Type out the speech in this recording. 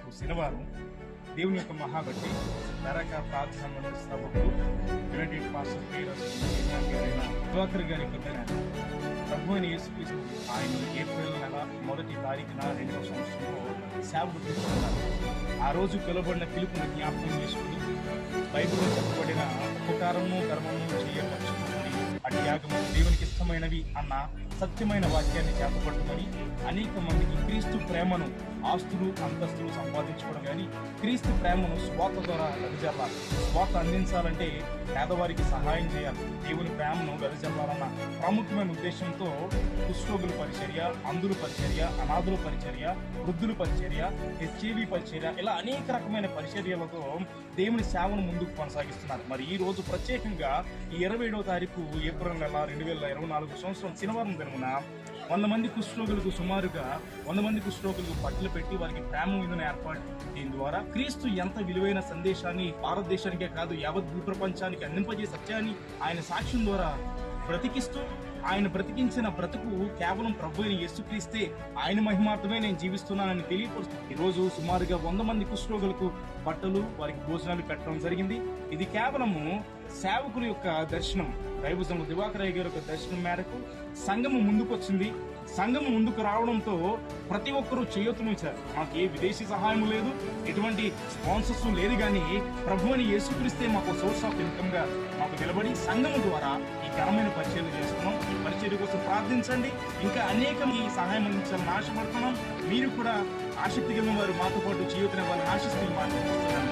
రేపు శనివారం దేవుని యొక్క మహాబట్టి నరక ప్రార్థన మందిర స్థాపకులు యునైటెడ్ పాస్టర్ దివాకర్ గారి బిడ్డన ప్రభు అయిన యేసుక్రీస్తు ఆయన ఏప్రిల్ నెల 1వ తారీఖున 2000 సంవత్సరంలో సేవకు తీసుకున్నారు. ఆ రోజు పిలువబడిన పిలుపును జ్ఞాపకం చేసుకుని బైబిల్లో చెప్పబడిన ఉపకారము ధర్మము చేయవచ్చు అత్యాగము దేవునికి ఇష్టమైనవి అన్న సత్యమైన వాక్యాన్ని చేపట్టుకొని అనేక మందికి క్రీస్తు ప్రేమను ఆస్తులు అంతస్తులు సంపాదించుకోవడం కానీ క్రీస్తు ప్రేమను స్వాత ద్వారా వెదజల్లాలి. స్వాత అందించాలంటే పేదవారికి సహాయం చేయాలి. దేవుని ప్రేమను వెదజల్లాలన్న ప్రాముఖ్యమైన ఉద్దేశంతో కుష్ఠరోగుల పరిచర్య, అంధుల పరిచర్య, అనాథుల పరిచర్య, వృద్ధుల పరిచర్య, హెచ్ఐవి పరిచర్య, ఇలా అనేక రకమైన పరిచర్యలతో దేవుని సేవను ముందుకు కొనసాగిస్తున్నారు. మరి ఈ రోజు ప్రత్యేకంగా ఈ 27వ తారీఖు ఏప్రిల్ నెల 2024 సంవత్సరం శనివారం దినమున 100 మంది కుష్ఠరోగులకు సుమారుగా 100 మంది కుష్ఠరోగులకు బట్టలు పెట్టి వారికి ప్రేమ విందును ఏర్పాటు. దీని ద్వారా క్రీస్తు ఎంత విలువైన సందేశాన్ని భారతదేశానికే కాదు యావత్ భూప్రపంచానికి అందింపజే సత్యాన్ని ఆయన సాక్ష్యం ద్వారా బ్రతికిస్తూ ఆయన బ్రతికించిన బ్రతుకు కేవలం ప్రభు అయిన యేసుక్రీస్తే, ఆయన మహిమార్థమే నేను జీవిస్తున్నానని తెలియపరుస్తుంది. ఈ రోజు సుమారుగా 100 మంది కుష్ఠరోగులకు బట్టలు వారికి భోజనాలు పెట్టడం జరిగింది. ఇది కేవలము సేవకుల యొక్క దర్శనం, దైవ సంఘ దివాకరయ్య గారి యొక్క దర్శనం మేరకు సంఘము ముందుకు వచ్చింది. సంఘము ముందుకు రావడంతో ప్రతి ఒక్కరూ చేయూతనిచ్చారు. మాకు ఏ విదేశీ సహాయం లేదు, ఎటువంటి స్పాన్సర్స్ లేదు, కానీ ప్రభు అని యేసుక్రీస్తే మాకు సోర్స్ ఆఫ్ ఇన్కమ్ గా మాకు నిలబడి సంఘము ద్వారా ఈ ఘనమైన పరిచర్యలు చేస్తున్నాం. ఈ పరిచర్య కోసం ప్రార్థించండి. ఇంకా అనేకం ఈ సహాయం అందించాలని ఆశపడుతున్నాం. మీరు కూడా ఆసక్తి కలిగిన వారు మాతో పాటు చేయూతనివ్వాలని ఆశిస్తూ మాట్లాడుతున్నాను.